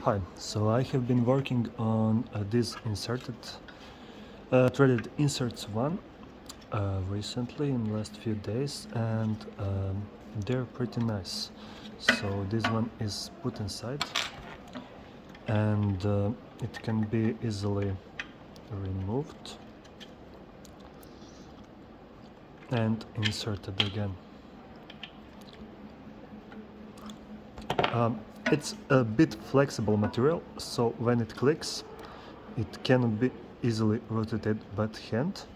Hi, so I have been working on this threaded inserts one recently in the last few days, and they're pretty nice. So this one is put inside, and it can be easily removed and inserted again. It's a bit flexible material, so when it clicks, it cannot be easily rotated by hand,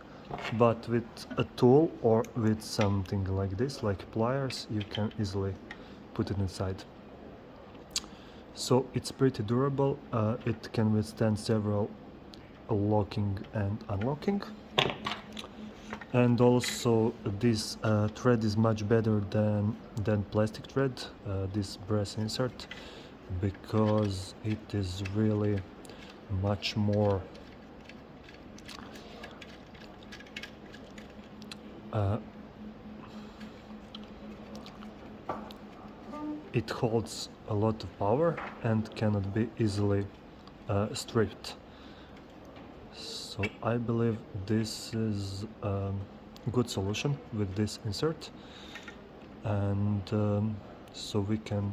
but with a tool or with something like this, like pliers, you can easily put it inside. So it's pretty durable, it can withstand several locking and unlocking. And also this thread is much better than plastic thread, this brass insert, because it is really much more it holds a lot of power and cannot be easily stripped. So I believe this is a good solution with this insert, and so we can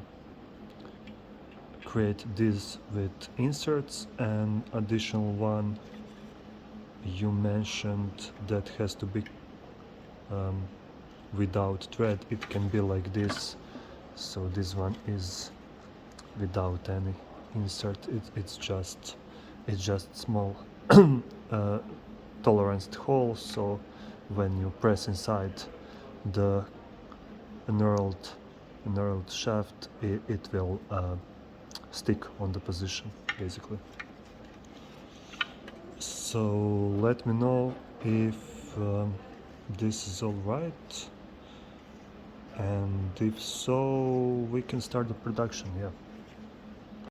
create this with inserts. And additional one you mentioned that has to be without thread, it can be like this. So this one is without any insert, it's just small tolerance hole, so when you press inside the knurled shaft, it will stick on the position basically. So let me know if this is all right, and if so, we can start the production. Yeah.